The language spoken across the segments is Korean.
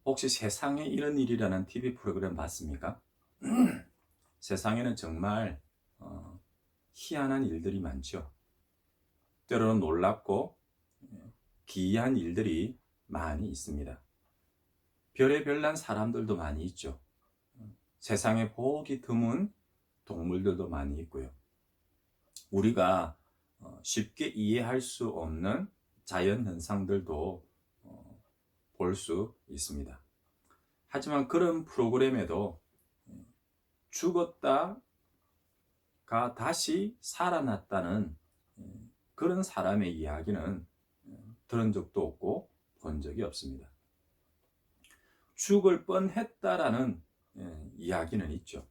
혹시 세상에 이런 일이라는 TV 프로그램 봤습니까? 세상에는 정말 희한한 일들이 많죠. 때로는 놀랍고 기이한 일들이 많이 있습니다. 별의별난 사람들도 많이 있죠. 세상에 보기 드문 동물들도 많이 있고요. 우리가 쉽게 이해할 수 없는 자연 현상들도 볼 수 있습니다. 하지만 그런 프로그램에도 죽었다가 다시 살아났다는 그런 사람의 이야기는 들은 적도 없고 본 적이 없습니다. 죽을 뻔했다라는 이야기는 있죠.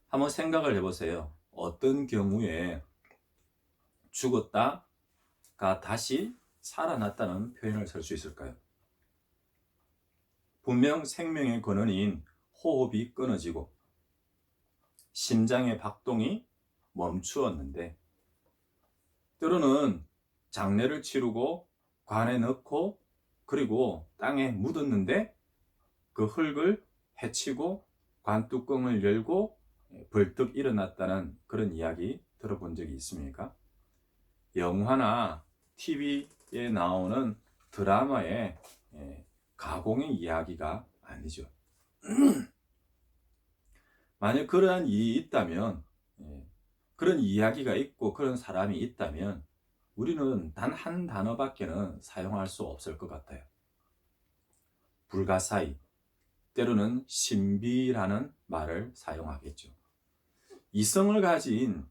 한번 생각을 해보세요. 어떤 경우에 죽었다가 다시 살아났다는 표현을 쓸 수 있을까요? 분명 생명의 근원인 호흡이 끊어지고 심장의 박동이 멈추었는데, 때로는 장례를 치르고 관에 넣고 그리고 땅에 묻었는데 그 흙을 헤치고 관 뚜껑을 열고 벌떡 일어났다는 그런 이야기 들어본 적이 있습니까? 영화나 TV에 나오는 드라마의 가공의 이야기가 아니죠. 만약 그러한 일이 있다면, 그런 이야기가 있고 그런 사람이 있다면 우리는 단 한 단어밖에는 사용할 수 없을 것 같아요. 불가사의, 때로는 신비라는 말을 사용하겠죠. 이성을 가진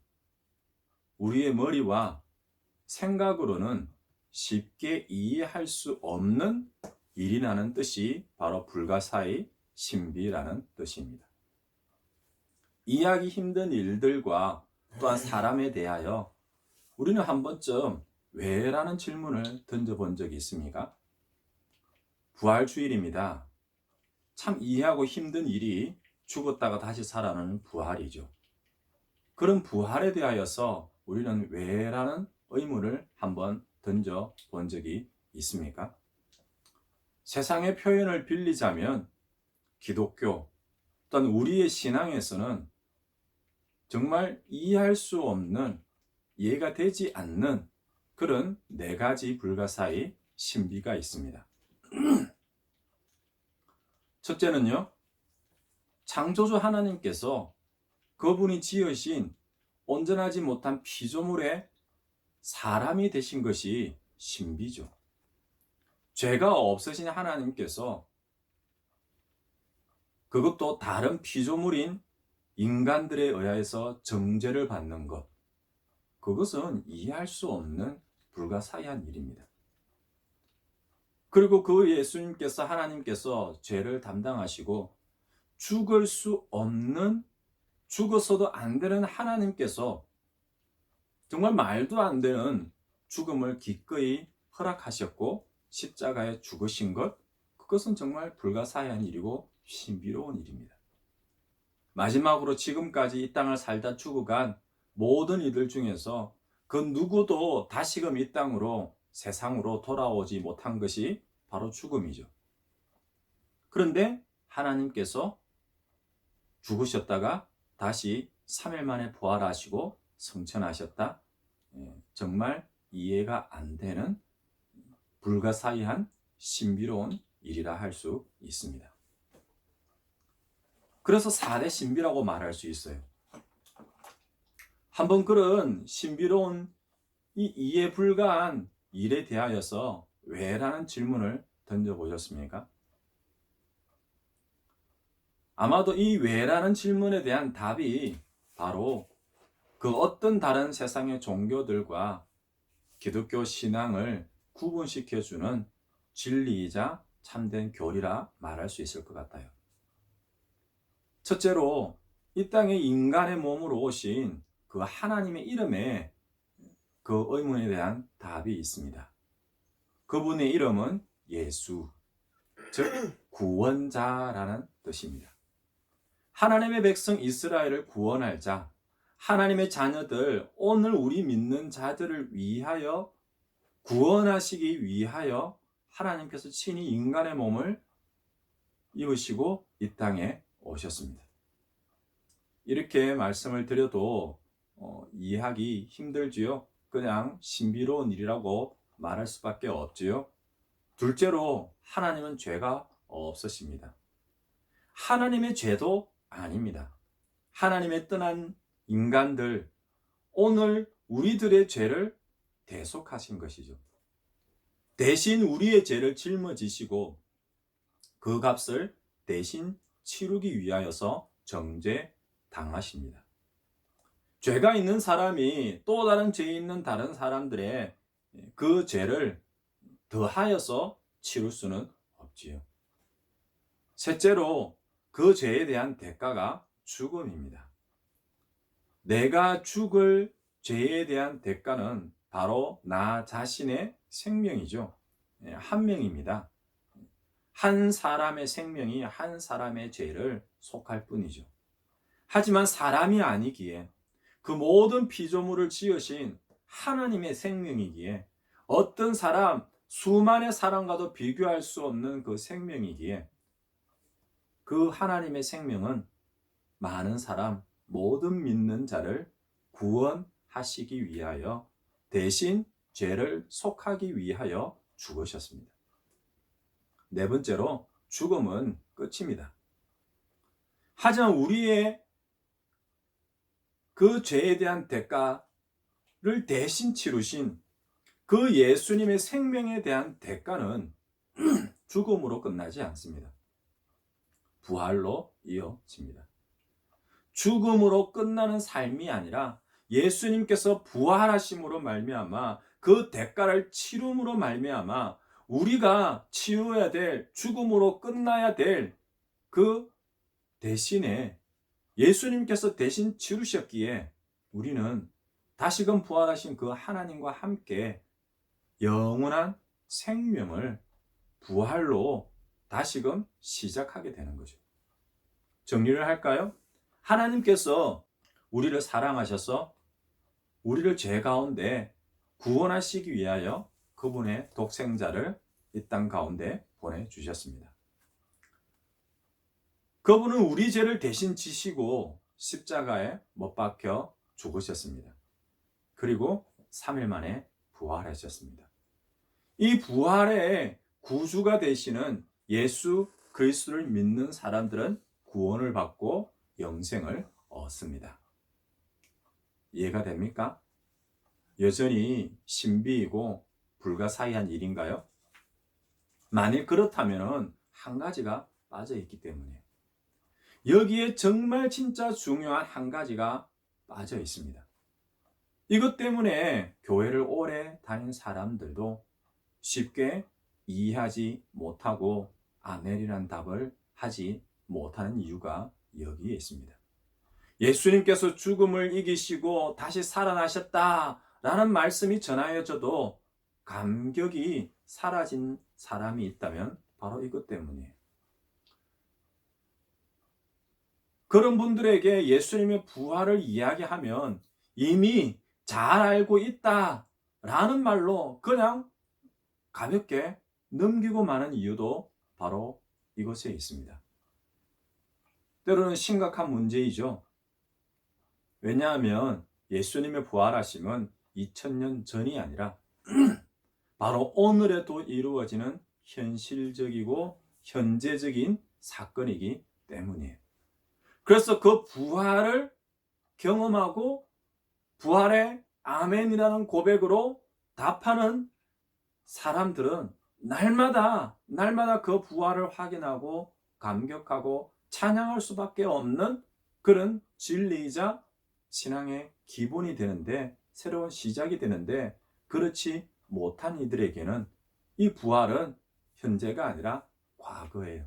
우리의 머리와 생각으로는 쉽게 이해할 수 없는 일이라는 뜻이 바로 불가사의, 신비라는 뜻입니다. 이해하기 힘든 일들과 또한 사람에 대하여 우리는 한 번쯤 왜라는 질문을 던져본 적이 있습니까? 부활주일입니다. 참 이해하고 힘든 일이 죽었다가 다시 살아나는 부활이죠. 그런 부활에 대하여서 우리는 왜라는 의문을 한번 던져본 적이 있습니까? 세상의 표현을 빌리자면 기독교 또는 우리의 신앙에서는 정말 이해할 수 없는, 이해가 되지 않는 그런 네 가지 불가사의 신비가 있습니다. 첫째는요, 창조주 하나님께서 그분이 지으신 온전하지 못한 피조물의 사람이 되신 것이 신비죠. 죄가 없으신 하나님께서 그것도 다른 피조물인 인간들에 의해서 정죄를 받는 것, 그것은 이해할 수 없는 불가사의한 일입니다. 그리고 그 예수님께서, 하나님께서 죄를 담당하시고 죽을 수 없는, 죽어서도 안 되는 하나님께서 정말 말도 안 되는 죽음을 기꺼이 허락하셨고 십자가에 죽으신 것, 그것은 정말 불가사의한 일이고 신비로운 일입니다. 마지막으로 지금까지 이 땅을 살다 죽어간 모든 이들 중에서 그 누구도 다시금 이 땅으로, 세상으로 돌아오지 못한 것이 바로 죽음이죠. 그런데 하나님께서 죽으셨다가 다시 3일 만에 부활하시고 승천하셨다. 정말 이해가 안 되는 불가사의한 신비로운 일이라 할 수 있습니다. 그래서 4대 신비라고 말할 수 있어요. 한번 그런 신비로운 이 이해 불가한 일에 대하여서 왜라는 질문을 던져보셨습니까? 아마도 이 왜라는 질문에 대한 답이 바로 그 어떤 다른 세상의 종교들과 기독교 신앙을 구분시켜주는 진리이자 참된 교리라 말할 수 있을 것 같아요. 첫째로, 이 땅에 인간의 몸으로 오신 그 하나님의 이름에 그 의문에 대한 답이 있습니다. 그분의 이름은 예수, 즉 구원자라는 뜻입니다. 하나님의 백성 이스라엘을 구원할 자, 하나님의 자녀들, 오늘 우리 믿는 자들을 위하여, 구원하시기 위하여 하나님께서 친히 인간의 몸을 입으시고 이 땅에 오셨습니다. 이렇게 말씀을 드려도 이해하기 힘들지요. 그냥 신비로운 일이라고 말할 수밖에 없지요. 둘째로 하나님은 죄가 없으십니다. 하나님의 죄도 아닙니다. 하나님의 떠난 인간들, 오늘 우리들의 죄를 대속하신 것이죠. 대신 우리의 죄를 짊어지시고 그 값을 대신 치르기 위하여서 정죄당하십니다. 죄가 있는 사람이 또 다른 죄 있는 다른 사람들의 그 죄를 더하여서 치를 수는 없지요. 셋째로 그 죄에 대한 대가가 죽음입니다. 내가 죽을 죄에 대한 대가는 바로 나 자신의 생명이죠. 한 명입니다. 한 사람의 생명이 한 사람의 죄를 속할 뿐이죠. 하지만 사람이 아니기에 그 모든 피조물을 지으신 하나님의 생명이기에 어떤 사람, 수만의 사람과도 비교할 수 없는 그 생명이기에 그 하나님의 생명은 많은 사람, 모든 믿는 자를 구원하시기 위하여 대신 죄를 속하기 위하여 죽으셨습니다. 네 번째로 죽음은 끝입니다. 하지만 우리의 그 죄에 대한 대가를 대신 치르신 그 예수님의 생명에 대한 대가는 죽음으로 끝나지 않습니다. 부활로 이어집니다. 죽음으로 끝나는 삶이 아니라 예수님께서 부활하심으로 말미암아 그 대가를 치름으로 말미암아 우리가 치러야 될, 죽음으로 끝나야 될 그 대신에 예수님께서 대신 치르셨기에 우리는 다시금 부활하신 그 하나님과 함께 영원한 생명을 부활로 다시금 시작하게 되는 거죠. 정리를 할까요? 하나님께서 우리를 사랑하셔서 우리를 죄 가운데 구원하시기 위하여 그분의 독생자를 이 땅 가운데 보내주셨습니다. 그분은 우리 죄를 대신 지시고 십자가에 못 박혀 죽으셨습니다. 그리고 3일 만에 부활하셨습니다. 이 부활의 구주가 되시는 예수 그리스도를 믿는 사람들은 구원을 받고 영생을 얻습니다. 이해가 됩니까? 여전히 신비이고 불가사의한 일인가요? 만일 그렇다면 한 가지가 빠져 있기 때문에 여기에 정말 진짜 중요한 한 가지가 빠져 있습니다. 이것 때문에 교회를 오래 다닌 사람들도 쉽게 이해하지 못하고 아멘이라는 답을 하지 못하는 이유가 여기에 있습니다. 예수님께서 죽음을 이기시고 다시 살아나셨다라는 말씀이 전하여져도 감격이 사라진 사람이 있다면 바로 이것 때문이에요. 그런 분들에게 예수님의 부활을 이야기하면 이미 잘 알고 있다라는 말로 그냥 가볍게 넘기고 마는 이유도 바로 이것에 있습니다. 때로는 심각한 문제이죠. 왜냐하면 예수님의 부활하심은 2000년 전이 아니라 바로 오늘에도 이루어지는 현실적이고 현재적인 사건이기 때문이에요. 그래서 그 부활을 경험하고 부활의 아멘이라는 고백으로 답하는 사람들은 날마다 그 부활을 확인하고 감격하고 찬양할 수밖에 없는 그런 진리이자 신앙의 기본이 되는데, 새로운 시작이 되는데, 그렇지 못한 이들에게는 이 부활은 현재가 아니라 과거예요.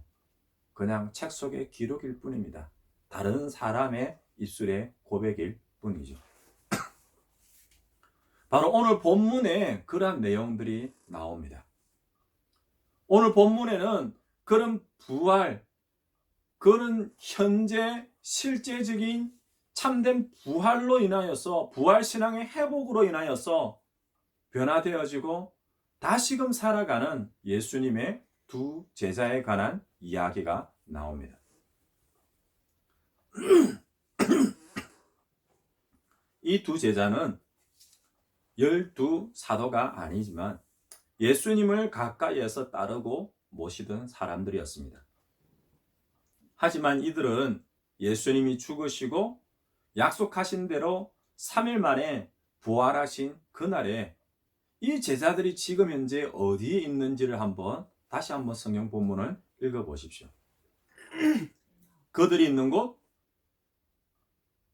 그냥 책 속의 기록일 뿐입니다. 다른 사람의 입술의 고백일 뿐이죠. 바로 오늘 본문에 그러한 내용들이 나옵니다. 오늘 본문에는 그런 부활, 그런 현재 실제적인 참된 부활로 인하여서, 부활신앙의 회복으로 인하여서 변화되어지고 다시금 살아가는 예수님의 두 제자에 관한 이야기가 나옵니다. 이 두 제자는 12사도가 아니지만 예수님을 가까이에서 따르고 모시던 사람들이었습니다. 하지만 이들은 예수님이 죽으시고 약속하신 대로 3일 만에 부활하신 그날에 이 제자들이 지금 현재 어디에 있는지를 다시 한번 성경 본문을 읽어보십시오. 그들이 있는 곳,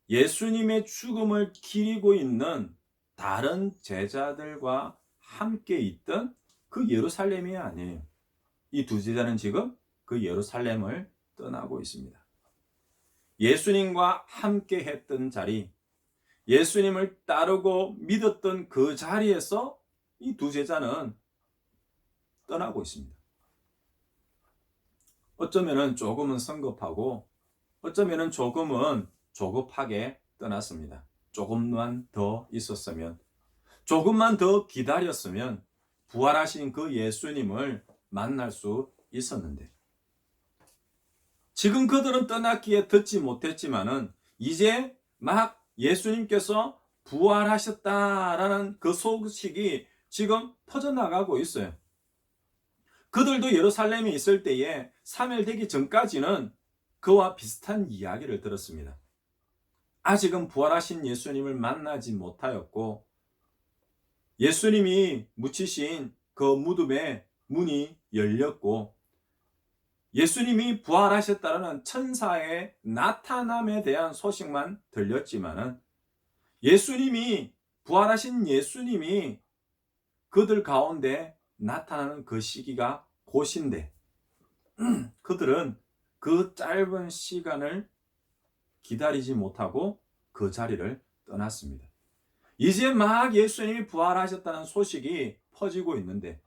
예수님의 죽음을 기리고 있는 다른 제자들과 함께 있던 그 예루살렘이 아니에요. 이 두 제자는 지금 그 예루살렘을 떠나고 있습니다. 예수님과 함께 했던 자리, 예수님을 따르고 믿었던 그 자리에서 이 두 제자는 떠나고 있습니다. 어쩌면은 조금은 성급하고 어쩌면은 조금은 조급하게 떠났습니다. 조금만 더 있었으면, 조금만 더 기다렸으면 부활하신 그 예수님을 만날 수 있었는데, 지금 그들은 떠났기에 듣지 못했지만은 이제 막 예수님께서 부활하셨다라는 그 소식이 지금 퍼져나가고 있어요. 그들도 예루살렘에 있을 때에 3일 되기 전까지는 그와 비슷한 이야기를 들었습니다. 아직은 부활하신 예수님을 만나지 못하였고, 예수님이 묻히신 그 무덤의 문이 열렸고, 예수님이 부활하셨다는 천사의 나타남에 대한 소식만 들렸지만은, 부활하신 예수님이 그들 가운데 나타나는 그 시기가 곧인데, 그들은 그 짧은 시간을 기다리지 못하고 그 자리를 떠났습니다. 이제 막 예수님이 부활하셨다는 소식이 퍼지고 있는데,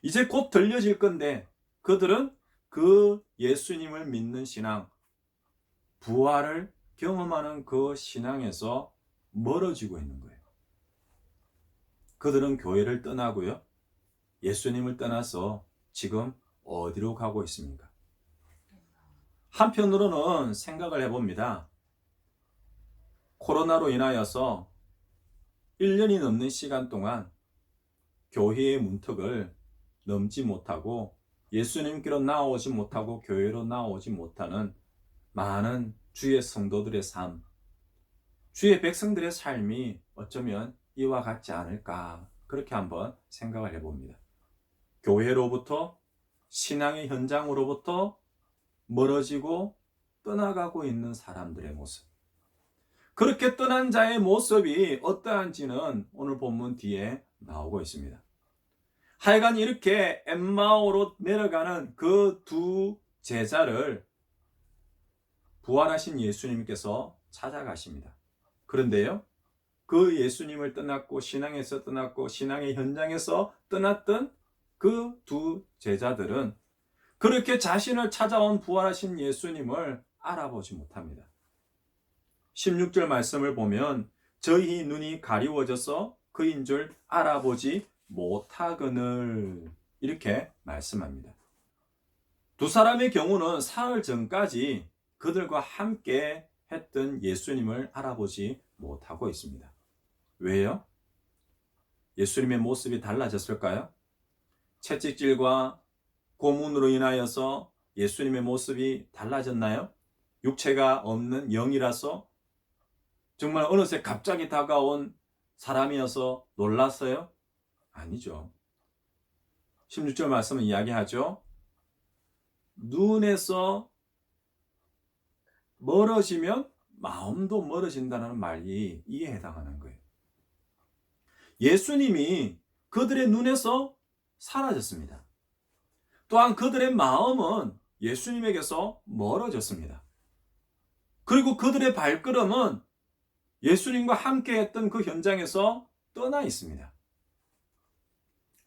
이제 곧 들려질 건데, 그들은 그 예수님을 믿는 신앙, 부활을 경험하는 그 신앙에서 멀어지고 있는 거예요. 그들은 교회를 떠나고요, 예수님을 떠나서 지금 어디로 가고 있습니까? 한편으로는 생각을 해봅니다. 코로나로 인하여서 1년이 넘는 시간 동안 교회의 문턱을 넘지 못하고 예수님께로 나오지 못하고 교회로 나오지 못하는 많은 주의 성도들의 삶, 주의 백성들의 삶이 어쩌면 이와 같지 않을까, 그렇게 한번 생각을 해봅니다. 교회로부터, 신앙의 현장으로부터 멀어지고 떠나가고 있는 사람들의 모습, 그렇게 떠난 자의 모습이 어떠한지는 오늘 본문 뒤에 나오고 있습니다. 하여간 이렇게 엠마오로 내려가는 그 두 제자를 부활하신 예수님께서 찾아가십니다. 그런데요, 그 예수님을 떠났고 신앙에서 떠났고 신앙의 현장에서 떠났던 그 두 제자들은 그렇게 자신을 찾아온 부활하신 예수님을 알아보지 못합니다. 16절 말씀을 보면 저희 눈이 가리워져서 그인 줄 알아보지 못하거늘, 이렇게 말씀합니다. 두 사람의 경우는 사흘 전까지 그들과 함께 했던 예수님을 알아보지 못하고 있습니다. 왜요? 예수님의 모습이 달라졌을까요? 채찍질과 고문으로 인하여서 예수님의 모습이 달라졌나요? 육체가 없는 영이라서 정말 어느새 갑자기 다가온 사람이어서 놀랐어요? 아니죠. 16절 말씀은 이야기하죠. 눈에서 멀어지면 마음도 멀어진다는 말이 이에 해당하는 거예요. 예수님이 그들의 눈에서 사라졌습니다. 또한 그들의 마음은 예수님에게서 멀어졌습니다. 그리고 그들의 발걸음은 예수님과 함께 했던 그 현장에서 떠나 있습니다.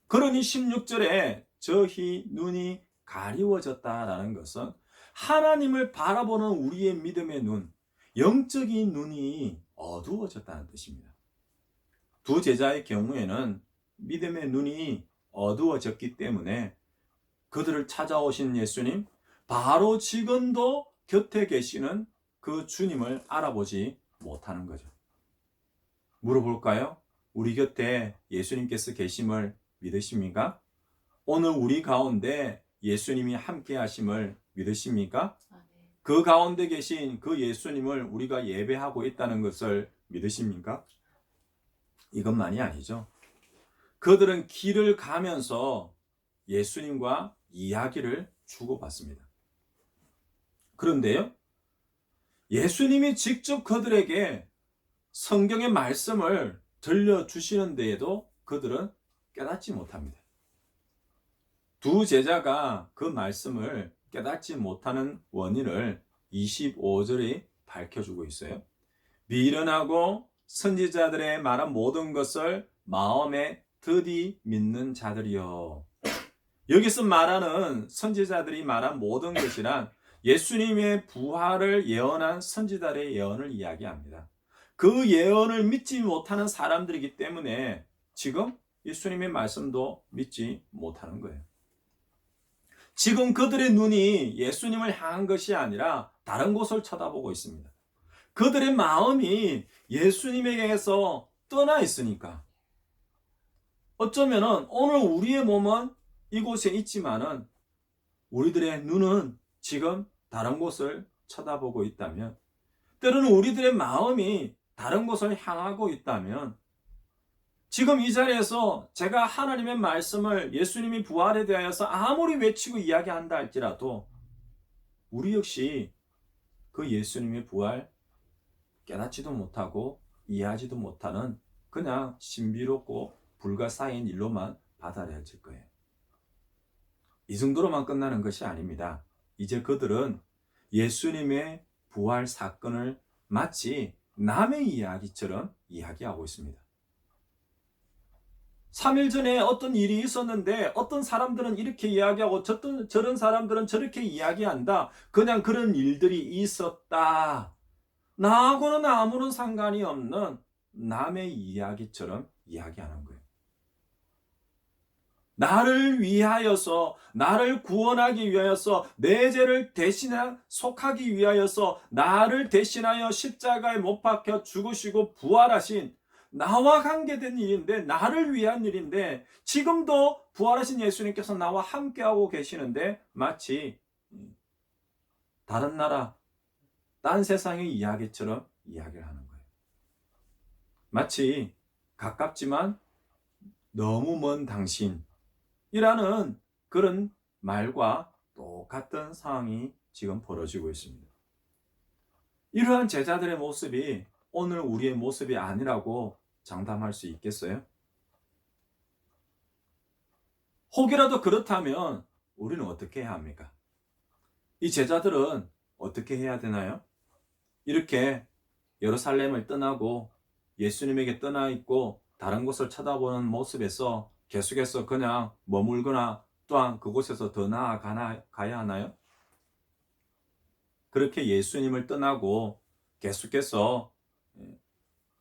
그러니 16절에 저희 눈이 가리워졌다라는 것은 하나님을 바라보는 우리의 믿음의 눈, 영적인 눈이 어두워졌다는 뜻입니다. 두 제자의 경우에는 믿음의 눈이 어두워졌기 때문에 그들을 찾아오신 예수님, 바로 지금도 곁에 계시는 그 주님을 알아보지 못하는 거죠. 물어볼까요? 우리 곁에 예수님께서 계심을 믿으십니까? 오늘 우리 가운데 예수님이 함께 하심을 믿으십니까? 그 가운데 계신 그 예수님을 우리가 예배하고 있다는 것을 믿으십니까? 이것만이 아니죠. 그들은 길을 가면서 예수님과 이야기를 주고받습니다. 그런데요, 예수님이 직접 그들에게 성경의 말씀을 들려주시는 데에도 그들은 깨닫지 못합니다. 두 제자가 그 말씀을 깨닫지 못하는 원인을 25절에 밝혀주고 있어요. 미련하고 선지자들의 말한 모든 것을 마음에 드디 믿는 자들이여. 여기서 말하는 선지자들이 말한 모든 것이란 예수님의 부활을 예언한 선지자들의 예언을 이야기합니다. 그 예언을 믿지 못하는 사람들이기 때문에 지금 예수님의 말씀도 믿지 못하는 거예요. 지금 그들의 눈이 예수님을 향한 것이 아니라 다른 곳을 쳐다보고 있습니다. 그들의 마음이 예수님에게서 떠나 있으니까. 어쩌면은 오늘 우리의 몸은 이곳에 있지만은 우리들의 눈은 지금 다른 곳을 쳐다보고 있다면, 때로는 우리들의 마음이 다른 곳을 향하고 있다면, 지금 이 자리에서 제가 하나님의 말씀을 예수님이 부활에 대하여서 아무리 외치고 이야기한다 할지라도 우리 역시 그 예수님의 부활 깨닫지도 못하고 이해하지도 못하는 그냥 신비롭고 불가사의인 일로만 받아들여질 거예요. 이 정도로만 끝나는 것이 아닙니다. 이제 그들은 예수님의 부활 사건을 마치 남의 이야기처럼 이야기하고 있습니다. 3일 전에 어떤 일이 있었는데 어떤 사람들은 이렇게 이야기하고 저런 사람들은 저렇게 이야기한다. 그냥 그런 일들이 있었다. 나하고는 아무런 상관이 없는 남의 이야기처럼 이야기하는 거예요. 나를 위하여서, 나를 구원하기 위하여서, 내 죄를 대신하 속하기 위하여서 나를 대신하여 십자가에 못 박혀 죽으시고 부활하신, 나와 관계된 일인데, 나를 위한 일인데, 지금도 부활하신 예수님께서 나와 함께하고 계시는데 마치 다른 나라, 딴 세상의 이야기처럼 이야기를 하는 거예요. 마치 가깝지만 너무 먼 당신이라는 그런 말과 똑같은 상황이 지금 벌어지고 있습니다. 이러한 제자들의 모습이 오늘 우리의 모습이 아니라고 장담할 수 있겠어요? 혹이라도 그렇다면 우리는 어떻게 해야 합니까? 이 제자들은 어떻게 해야 되나요? 이렇게 예루살렘을 떠나고 예수님에게 떠나 있고 다른 곳을 쳐다보는 모습에서 계속해서 그냥 머물거나 또한 그곳에서 더 나아가야 하나요? 그렇게 예수님을 떠나고 계속해서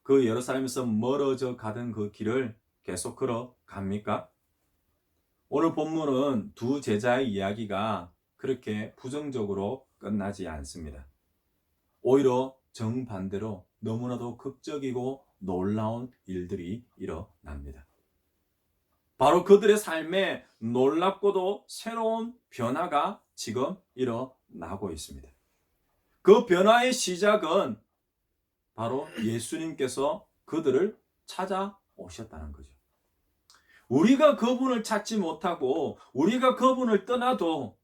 그 예루살렘에서 멀어져 가던 그 길을 계속 걸어갑니까? 오늘 본문은 두 제자의 이야기가 그렇게 부정적으로 끝나지 않습니다. 오히려 정반대로 너무나도 극적이고 놀라운 일들이 일어납니다. 바로 그들의 삶에 놀랍고도 새로운 변화가 지금 일어나고 있습니다. 그 변화의 시작은 바로 예수님께서 그들을 찾아오셨다는 거죠. 우리가 그분을 찾지 못하고 우리가 그분을 떠나도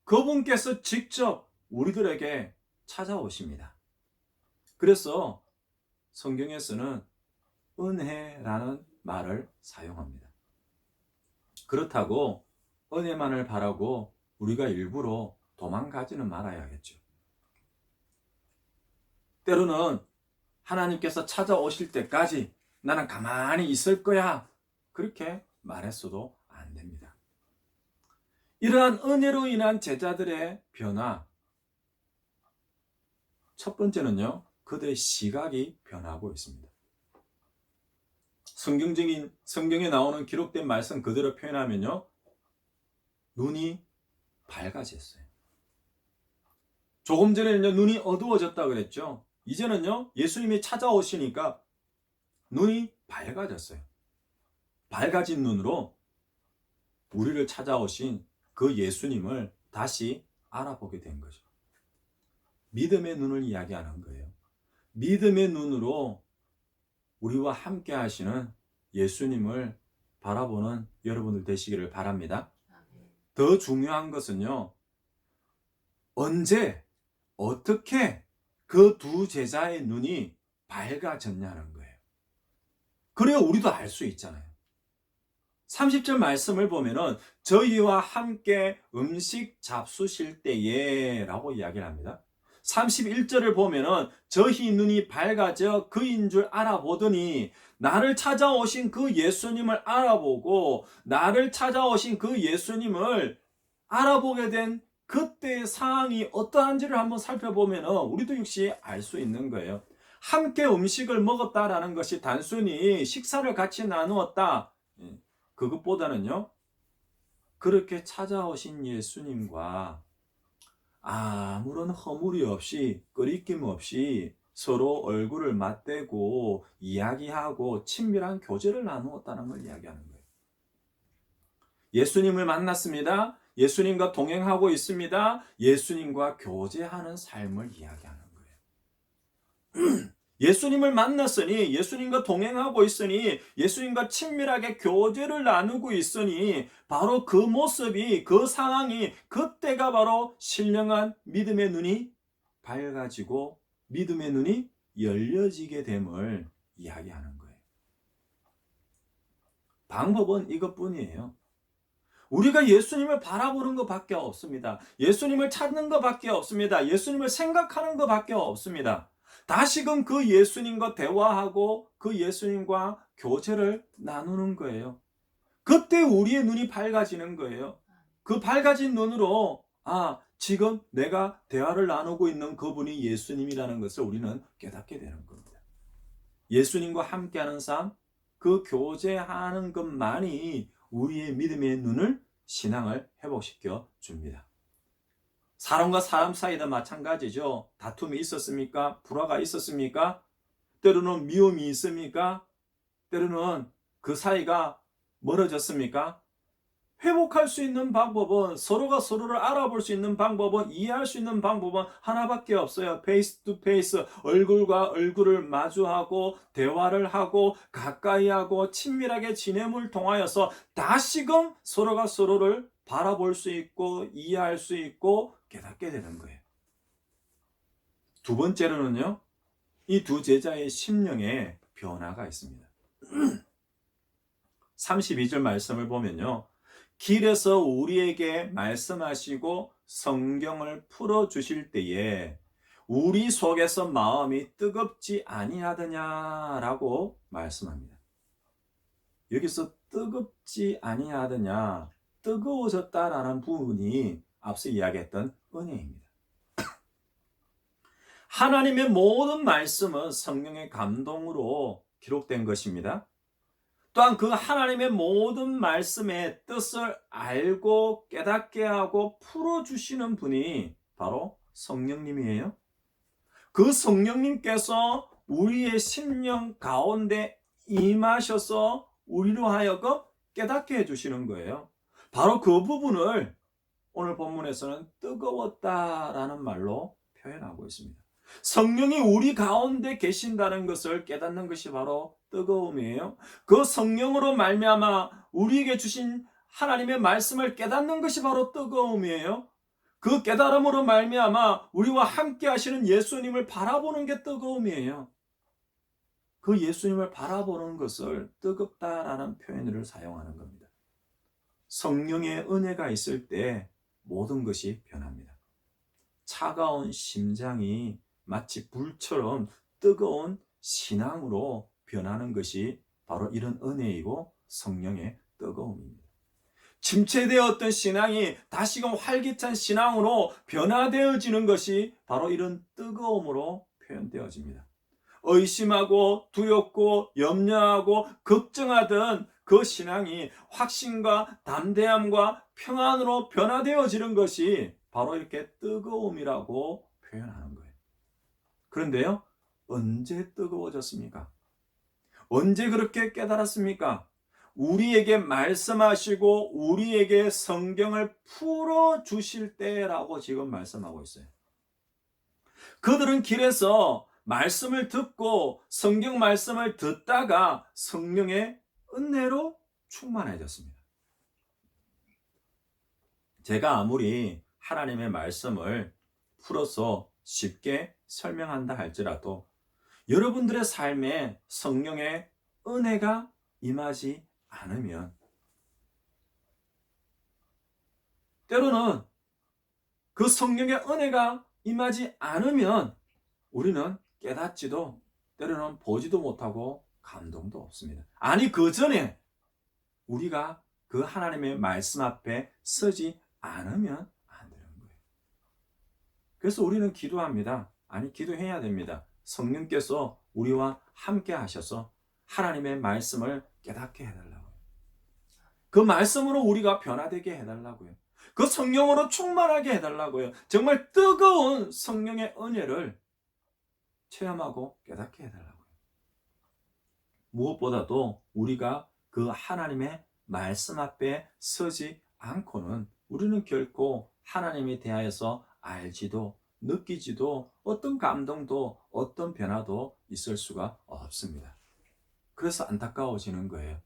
그분께서 직접 우리들에게 찾아오십니다. 그래서 성경에서는 은혜라는 말을 사용합니다. 그렇다고 은혜만을 바라고 우리가 일부러 도망가지는 말아야겠죠. 때로는 하나님께서 찾아오실 때까지 나는 가만히 있을 거야. 그렇게 말했어도 안 됩니다. 이러한 은혜로 인한 제자들의 변화. 첫 번째는요, 그들의 시각이 변하고 있습니다. 성경에 나오는 기록된 말씀 그대로 표현하면요, 눈이 밝아졌어요. 조금 전에는요, 눈이 어두워졌다 그랬죠. 이제는요, 예수님이 찾아오시니까 눈이 밝아졌어요. 밝아진 눈으로 우리를 찾아오신 그 예수님을 다시 알아보게 된 거죠. 믿음의 눈을 이야기하는 거예요. 믿음의 눈으로 우리와 함께 하시는 예수님을 바라보는 여러분들 되시기를 바랍니다. 더 중요한 것은요, 언제, 어떻게 그 두 제자의 눈이 밝아졌냐는 거예요. 그래야 우리도 알 수 있잖아요. 30절 말씀을 보면은 저희와 함께 음식 잡수실 때에 라고 이야기를 합니다. 31절을 보면은 저희 눈이 밝아져 그인 줄 알아보더니, 나를 찾아오신 그 예수님을 알아보고 나를 찾아오신 그 예수님을 알아보게 된 그때의 상황이 어떠한지를 한번 살펴보면은 우리도 역시 알 수 있는 거예요. 함께 음식을 먹었다라는 것이 단순히 식사를 같이 나누었다, 그것보다는요, 그렇게 찾아오신 예수님과 아무런 허물이 없이 꺼리낌 없이 서로 얼굴을 맞대고 이야기하고 친밀한 교제를 나누었다는 걸 이야기하는 거예요. 예수님을 만났습니다. 예수님과 동행하고 있습니다. 예수님과 교제하는 삶을 이야기하는 거예요. 예수님을 만났으니, 예수님과 동행하고 있으니, 예수님과 친밀하게 교제를 나누고 있으니, 바로 그 모습이, 그 상황이, 그때가 바로 신령한 믿음의 눈이 밝아지고 믿음의 눈이 열려지게 됨을 이야기하는 거예요. 방법은 이것뿐이에요. 우리가 예수님을 바라보는 것밖에 없습니다. 예수님을 찾는 것밖에 없습니다. 예수님을 생각하는 것밖에 없습니다. 다시금 그 예수님과 대화하고 그 예수님과 교제를 나누는 거예요. 그때 우리의 눈이 밝아지는 거예요. 그 밝아진 눈으로 지금 내가 대화를 나누고 있는 그분이 예수님이라는 것을 우리는 깨닫게 되는 겁니다. 예수님과 함께하는 삶, 그 교제하는 것만이 우리의 믿음의 눈을, 신앙을 회복시켜 줍니다. 사람과 사람 사이도 마찬가지죠. 다툼이 있었습니까? 불화가 있었습니까? 때로는 미움이 있습니까? 때로는 그 사이가 멀어졌습니까? 회복할 수 있는 방법은, 서로가 서로를 알아볼 수 있는 방법은, 이해할 수 있는 방법은 하나밖에 없어요. 페이스 투 페이스, 얼굴과 얼굴을 마주하고 대화를 하고 가까이 하고 친밀하게 지냄을 통하여서 다시금 서로가 서로를 바라볼 수 있고 이해할 수 있고 깨닫게 되는 거예요. 두 번째로는요, 이 두 제자의 심령에 변화가 있습니다. 32절 말씀을 보면요, 길에서 우리에게 말씀하시고 성경을 풀어주실 때에 우리 속에서 마음이 뜨겁지 아니하더냐라고 말씀합니다. 여기서 뜨겁지 아니하더냐, 뜨거워졌다라는 부분이 앞서 이야기했던 은혜입니다. 하나님의 모든 말씀은 성령의 감동으로 기록된 것입니다. 또한 그 하나님의 모든 말씀의 뜻을 알고 깨닫게 하고 풀어주시는 분이 바로 성령님이에요. 그 성령님께서 우리의 심령 가운데 임하셔서 우리로 하여금 깨닫게 해주시는 거예요. 바로 그 부분을 오늘 본문에서는 뜨거웠다라는 말로 표현하고 있습니다. 성령이 우리 가운데 계신다는 것을 깨닫는 것이 바로 뜨거움이에요. 그 성령으로 말미암아 우리에게 주신 하나님의 말씀을 깨닫는 것이 바로 뜨거움이에요. 그 깨달음으로 말미암아 우리와 함께 하시는 예수님을 바라보는 게 뜨거움이에요. 그 예수님을 바라보는 것을 뜨겁다라는 표현을 사용하는 겁니다. 성령의 은혜가 있을 때 모든 것이 변합니다. 차가운 심장이 마치 불처럼 뜨거운 신앙으로 변하는 것이 바로 이런 은혜이고 성령의 뜨거움입니다. 침체되었던 신앙이 다시금 활기찬 신앙으로 변화되어지는 것이 바로 이런 뜨거움으로 표현되어집니다. 의심하고 두렵고 염려하고 걱정하던 그 신앙이 확신과 담대함과 평안으로 변화되어지는 것이 바로 이렇게 뜨거움이라고 표현하는 거예요. 그런데요, 언제 뜨거워졌습니까? 언제 그렇게 깨달았습니까? 우리에게 말씀하시고 우리에게 성경을 풀어 주실 때라고 지금 말씀하고 있어요. 그들은 길에서 말씀을 듣고 성경 말씀을 듣다가 성령의 은혜로 충만해졌습니다. 제가 아무리 하나님의 말씀을 풀어서 쉽게 설명한다 할지라도 여러분들의 삶에 성령의 은혜가 임하지 않으면, 때로는 그 성령의 은혜가 임하지 않으면 우리는 깨닫지도 때로는 보지도 못하고 감동도 없습니다. 아니, 그 전에 우리가 그 하나님의 말씀 앞에 서지 않으면 안 되는 거예요. 그래서 우리는 기도합니다. 아니, 기도해야 됩니다. 성령께서 우리와 함께 하셔서 하나님의 말씀을 깨닫게 해달라고요. 그 말씀으로 우리가 변화되게 해달라고요. 그 성령으로 충만하게 해달라고요. 정말 뜨거운 성령의 은혜를 체험하고 깨닫게 해달라고요. 무엇보다도 우리가 그 하나님의 말씀 앞에 서지 않고는 우리는 결코 하나님에 대하여서 알지도 느끼지도 어떤 감동도 어떤 변화도 있을 수가 없습니다. 그래서 안타까워지는 거예요.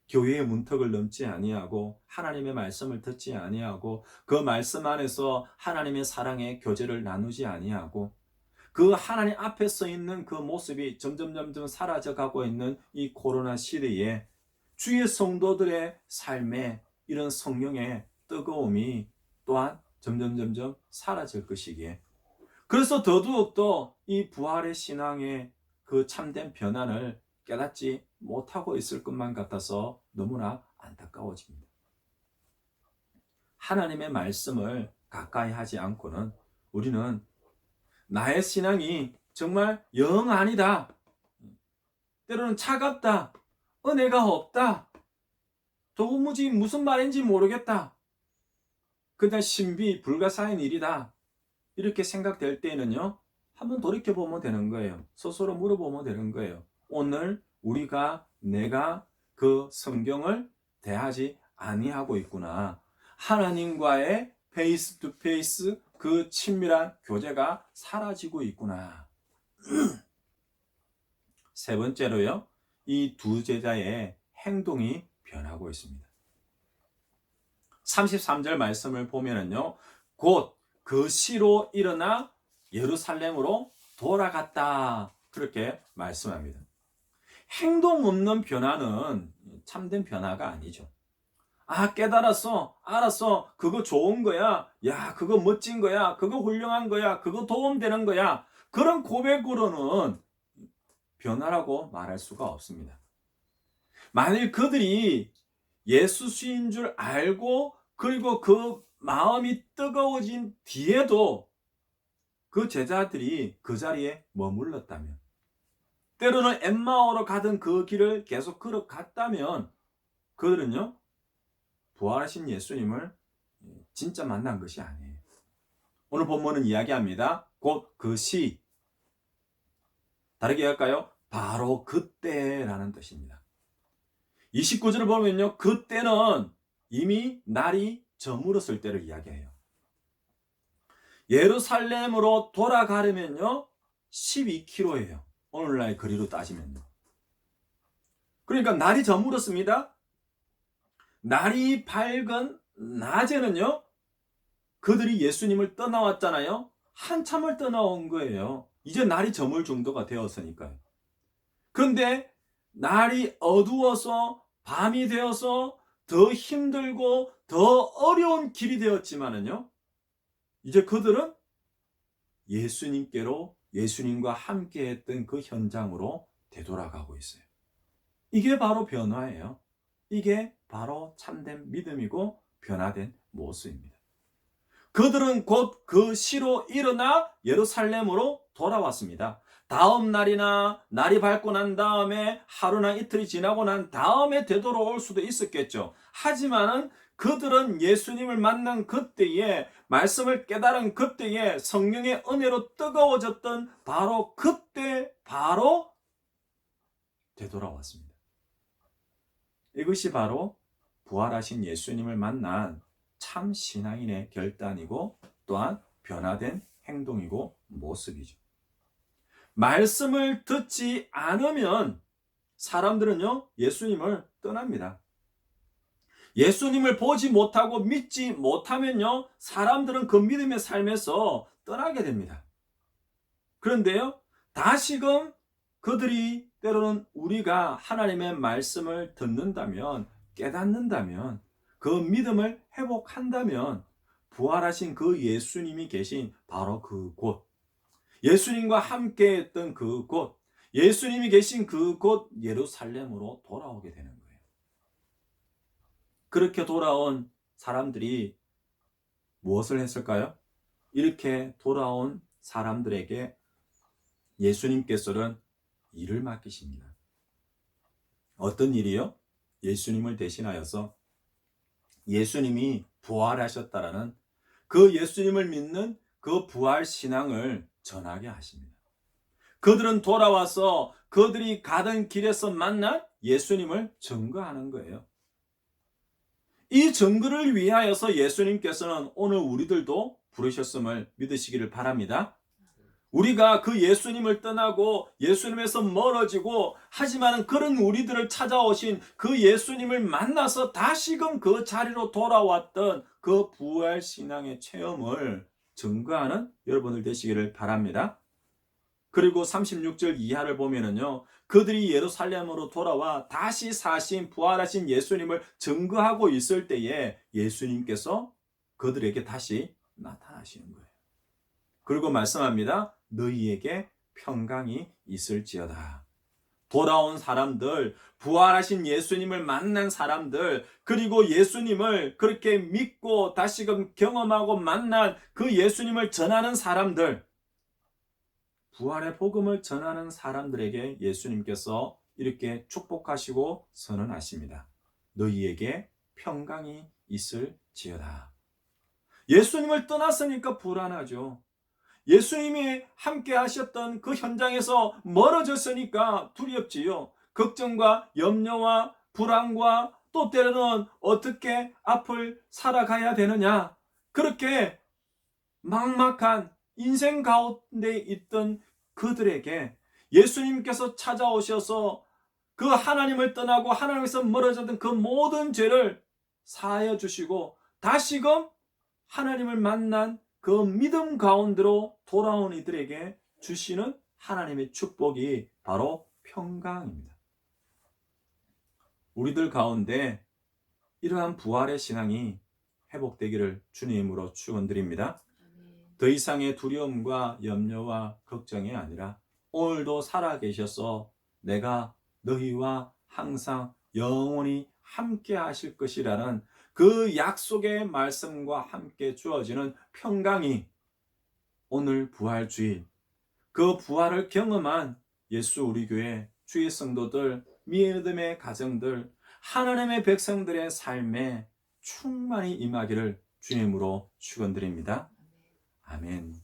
교회의 문턱을 넘지 아니하고 하나님의 말씀을 듣지 아니하고 그 말씀 안에서 하나님의 사랑의 교제를 나누지 아니하고 그 하나님 앞에 서 있는 그 모습이 점점 사라져 가고 있는 이 코로나 시대에 주의 성도들의 삶에 이런 성령의 뜨거움이 또한 점점 사라질 것이기에, 그래서 더더욱더 이 부활의 신앙의 그 참된 변화를 깨닫지 못하고 있을 것만 같아서 너무나 안타까워집니다. 하나님의 말씀을 가까이 하지 않고는 우리는 나의 신앙이 정말 영 아니다, 때로는 차갑다, 은혜가 없다, 도무지 무슨 말인지 모르겠다, 그냥 신비 불가사의 일이다, 이렇게 생각될 때에는요, 한번 돌이켜보면 되는 거예요. 스스로 물어보면 되는 거예요. 오늘 내가 그 성경을 대하지 아니하고 있구나. 하나님과의 페이스 투 페이스 그 친밀한 교제가 사라지고 있구나. 세 번째로요, 이 두 제자의 행동이 변하고 있습니다. 33절 말씀을 보면은요, 곧 그 시로 일어나 예루살렘으로 돌아갔다, 그렇게 말씀합니다. 행동 없는 변화는 참된 변화가 아니죠. 아, 깨달았어, 알았어, 그거 좋은 거야, 야, 그거 멋진 거야, 그거 훌륭한 거야, 그거 도움되는 거야, 그런 고백으로는 변화라고 말할 수가 없습니다. 만일 그들이 예수신 줄 알고 그리고 그 마음이 뜨거워진 뒤에도 그 제자들이 그 자리에 머물렀다면, 때로는 엠마오로 가던 그 길을 계속 걸어갔다면 그들은요, 부활하신 예수님을 진짜 만난 것이 아니에요. 오늘 본문은 이야기합니다. 곧 그 시, 다르게 할까요? 바로 그때라는 뜻입니다. 29절을 보면요, 그때는 이미 날이 저물었을 때를 이야기해요. 예루살렘으로 돌아가려면요 12km예요. 오늘날 거리로 따지면요. 그러니까 날이 저물었습니다. 날이 밝은 낮에는요, 그들이 예수님을 떠나왔잖아요. 한참을 떠나온 거예요. 이제 날이 저물 정도가 되었으니까요. 그런데 날이 어두워서 밤이 되어서 더 힘들고 더 어려운 길이 되었지만은요, 이제 그들은 예수님과 함께 했던 그 현장으로 되돌아가고 있어요. 이게 바로 변화예요. 이게 바로 참된 믿음이고 변화된 모습입니다. 그들은 곧 그 시로 일어나 예루살렘으로 돌아왔습니다. 다음 날이나 날이 밝고 난 다음에 하루나 이틀이 지나고 난 다음에 되돌아올 수도 있었겠죠. 하지만은 그들은 예수님을 만난 그때에, 말씀을 깨달은 그때에, 성령의 은혜로 뜨거워졌던 바로 그때 바로 되돌아왔습니다. 이것이 바로 부활하신 예수님을 만난 참 신앙인의 결단이고 또한 변화된 행동이고 모습이죠. 말씀을 듣지 않으면 사람들은요, 예수님을 떠납니다. 예수님을 보지 못하고 믿지 못하면요, 사람들은 그 믿음의 삶에서 떠나게 됩니다. 그런데요, 다시금 그들이 때로는 우리가 하나님의 말씀을 듣는다면, 깨닫는다면, 그 믿음을 회복한다면 부활하신 그 예수님이 계신 바로 그곳, 예수님과 함께 했던 그곳, 예수님이 계신 그곳 예루살렘으로 돌아오게 되는 거예요. 그렇게 돌아온 사람들이 무엇을 했을까요? 이렇게 돌아온 사람들에게 예수님께서는 일을 맡기십니다. 어떤 일이요? 예수님을 대신하여서 예수님이 부활하셨다라는 그 예수님을 믿는 그 부활 신앙을 전하게 하십니다. 그들은 돌아와서 그들이 가던 길에서 만난 예수님을 증거하는 거예요. 이 증거를 위하여서 예수님께서는 오늘 우리들도 부르셨음을 믿으시기를 바랍니다. 우리가 그 예수님을 떠나고 예수님에서 멀어지고 하지만 그런 우리들을 찾아오신 그 예수님을 만나서 다시금 그 자리로 돌아왔던 그 부활 신앙의 체험을 증거하는 여러분들 되시기를 바랍니다. 그리고 36절 이하를 보면은요, 그들이 예루살렘으로 돌아와 다시 사신 부활하신 예수님을 증거하고 있을 때에 예수님께서 그들에게 다시 나타나시는 거예요. 그리고 말씀합니다. 너희에게 평강이 있을지어다. 돌아온 사람들, 부활하신 예수님을 만난 사람들, 그리고 예수님을 그렇게 믿고 다시금 경험하고 만난 그 예수님을 전하는 사람들, 부활의 복음을 전하는 사람들에게 예수님께서 이렇게 축복하시고 선언하십니다. 너희에게 평강이 있을지어다. 예수님을 떠났으니까 불안하죠. 예수님이 함께 하셨던 그 현장에서 멀어졌으니까 두렵지요. 걱정과 염려와 불안과 또 때로는 어떻게 앞을 살아가야 되느냐. 그렇게 막막한 인생 가운데 있던 그들에게 예수님께서 찾아오셔서 그 하나님을 떠나고 하나님에서 멀어졌던 그 모든 죄를 사하여 주시고 다시금 하나님을 만난 그 믿음 가운데로 돌아온 이들에게 주시는 하나님의 축복이 바로 평강입니다. 우리들 가운데 이러한 부활의 신앙이 회복되기를 주님으로 축원드립니다. 더 이상의 두려움과 염려와 걱정이 아니라 오늘도 살아계셔서 내가 너희와 항상 영원히 함께 하실 것이라는 그 약속의 말씀과 함께 주어지는 평강이 오늘 부활주일, 그 부활을 경험한 예수 우리 교회 주의 성도들, 믿음의 가정들, 하나님의 백성들의 삶에 충만히 임하기를 주님으로 축원드립니다. 아멘.